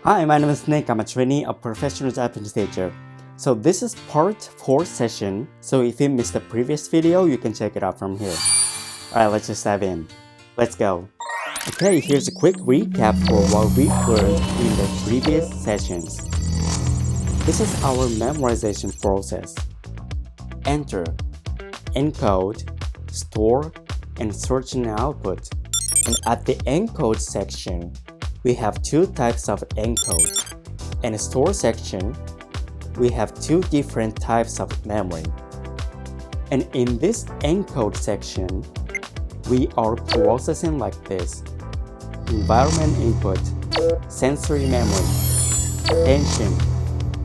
Hi, my name is Nick. I'm a trainee of professional Japanese teacher. So this is part 4 session. So if you missed the previous video, you can check it out from here. Alright, let's just dive in. Let's go. Okay, here's a quick recap for what we've learned in the previous sessions. This is our memorization process. Enter, encode, store, and search and output. And at the encode section, we have two types of encode. In the store section, we have two different types of memory. And in this encode section, we are processing like this: environment input, sensory memory, attention,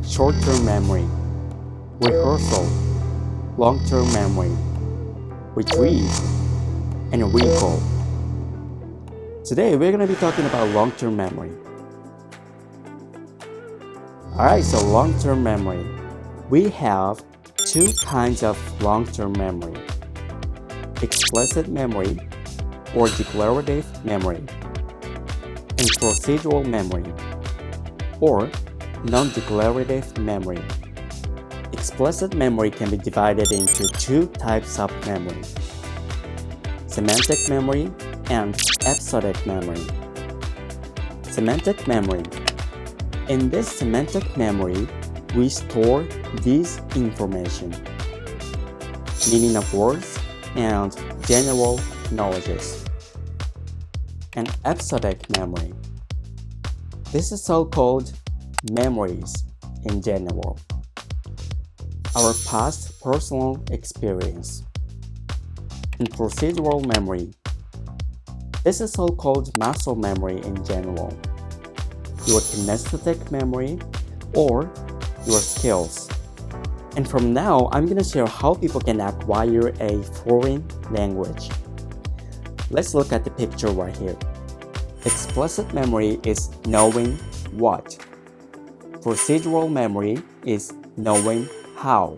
short-term memory, rehearsal, long-term memory, retrieve, and recall. Today, we're going to be talking about long-term memory. Alright, so long-term memory. We have two kinds of long-term memory: explicit memory or declarative memory, and procedural memory or non-declarative memory. Explicit memory can be divided into two types of memory: semantic memory and episodic memory. Semantic memory. In this semantic memory, we store this information: meaning of words and general knowledges. And episodic memory. This is so-called memories in general, our past personal experience. And procedural memory. This is so-called muscle memory in general, your kinesthetic memory or your skills. And from now, I'm going to share how people can acquire a foreign language. Let's look at the picture right here. Explicit memory is knowing what. Procedural memory is knowing how.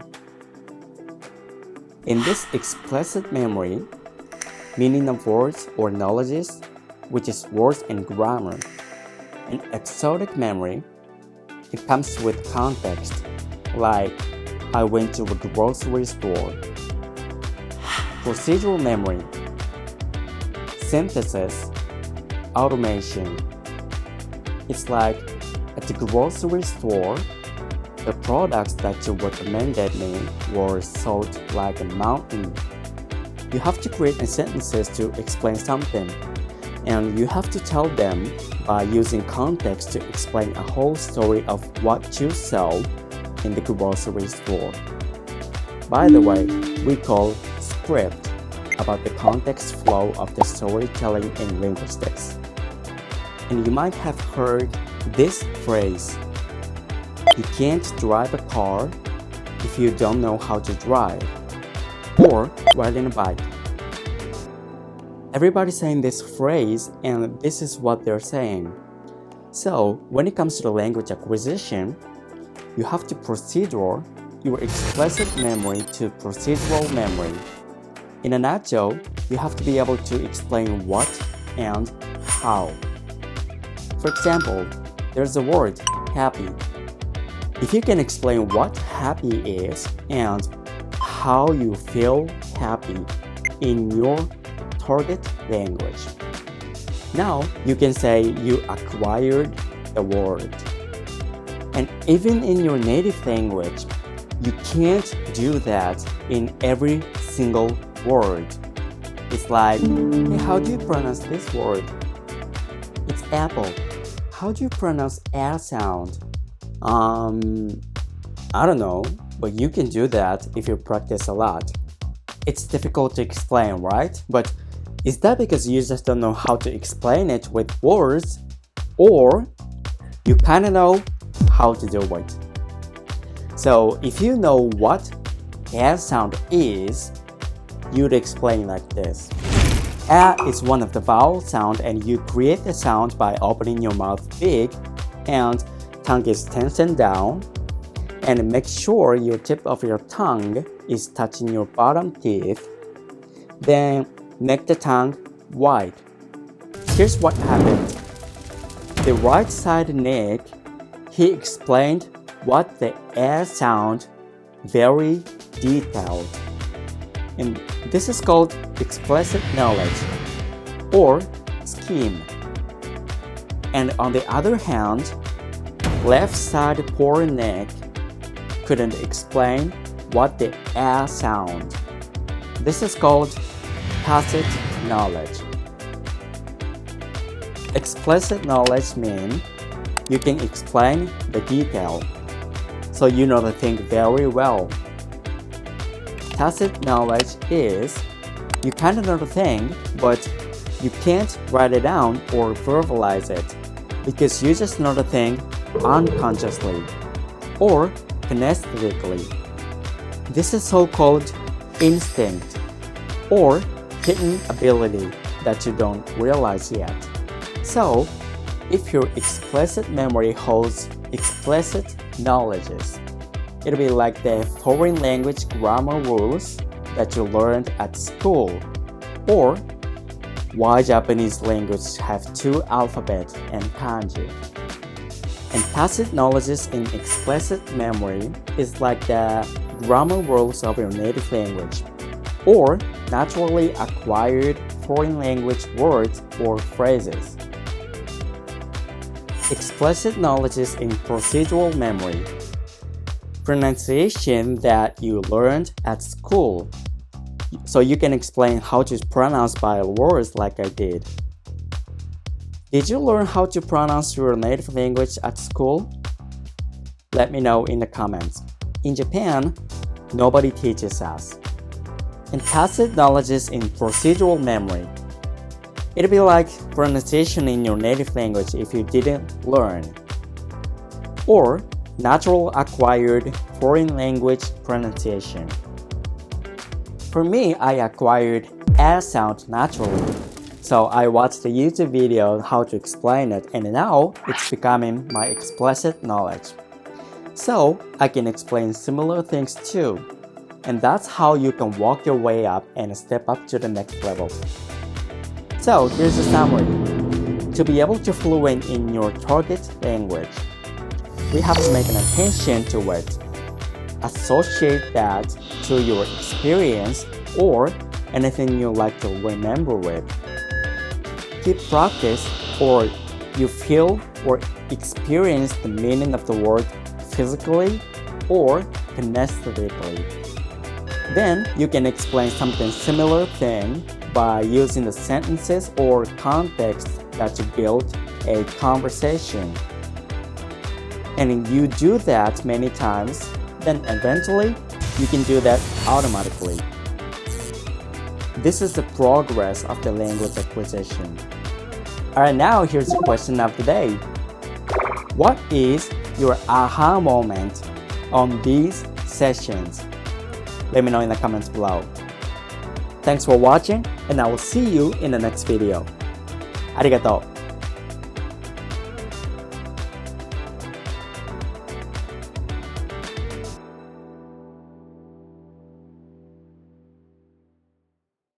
In this explicit memory, meaning of words or knowledges, which is words and grammar. In episodic memory, it comes with context, like I went to a grocery store. Procedural memory, synthesis, automation. It's like at the grocery store, the products that you recommended me were sold like a mountain. You have to create sentences to explain something, and you have to tell them by using context to explain a whole story of what you sell in the grocery store. By the way, we call script about the context flow of the storytelling in linguistics. And you might have heard this phrase: you can't drive a car if you don't know how to drive, or riding a bike. Everybody's saying this phrase, and this is what they're saying. So, when it comes to the language acquisition, you have to procedure your explicit memory to procedural memory. In a nutshell, you have to be able to explain what and how. For example, there's the word happy. If you can explain what happy is and how you feel happy in your target language, now you can say you acquired the word. And even in your native language, you can't do that in every single word. It's like, hey, how do you pronounce this word? It's apple. How do you pronounce a sound? I don't know, but you can do that if you practice a lot. It's difficult to explain, right? But is that because you just don't know how to explain it with words, or you kind of know how to do it? So if you know what a sound is, you'd explain like this. A is one of the vowel sound, and you create the sound by opening your mouth big and tongue is tensioned down, and make sure your tip of your tongue is touching your bottom teeth. Then make the tongue wide. Here's what happened. the right side neck, he explained what the air sound very detailed. And this is called explicit knowledge or scheme. And on the other hand, left side poor neck couldn't explain what the air sound. This is called tacit knowledge. Explicit knowledge means you can explain the detail, so you know the thing very well. Tacit knowledge is you kind of know the thing, but you can't write it down or verbalize it because you just know the thing unconsciously or kinesthetically. This is so-called instinct or hidden ability that you don't realize yet. So, if your explicit memory holds explicit knowledges, it'll be like the foreign language grammar rules that you learned at school, or why Japanese language have 2 alphabets and kanji. And tacit knowledges in explicit memory is like the grammar rules of your native language, or naturally acquired foreign language words or phrases. Explicit knowledges in procedural memory, pronunciation that you learned at school, so you can explain how to pronounce by words like I did. Did you learn how to pronounce your native language at school? Let me know in the comments. In Japan, nobody teaches us. And tacit knowledges in procedural memory. It'd be like pronunciation in your native language if you didn't learn. Or natural acquired foreign language pronunciation. For me, I acquired air sound naturally. So I watched a YouTube video on how to explain it, and now it's becoming my explicit knowledge. So I can explain similar things too. And that's how you can walk your way up and step up to the next level. So here's a summary. To be able to fluent in your target language, we have to make an attention to it. Associate that to your experience or anything you like to remember with. Keep practice, or you feel or experience the meaning of the word physically or kinesthetically. Then you can explain something similar thing by using the sentences or context that you build a conversation. And you do that many times, then eventually you can do that automatically. This is the progress of the language acquisition. Alright, now here's the question of the day. What is your aha moment on these sessions? Let me know in the comments below. Thanks for watching, and I will see you in the next video. ありがとう。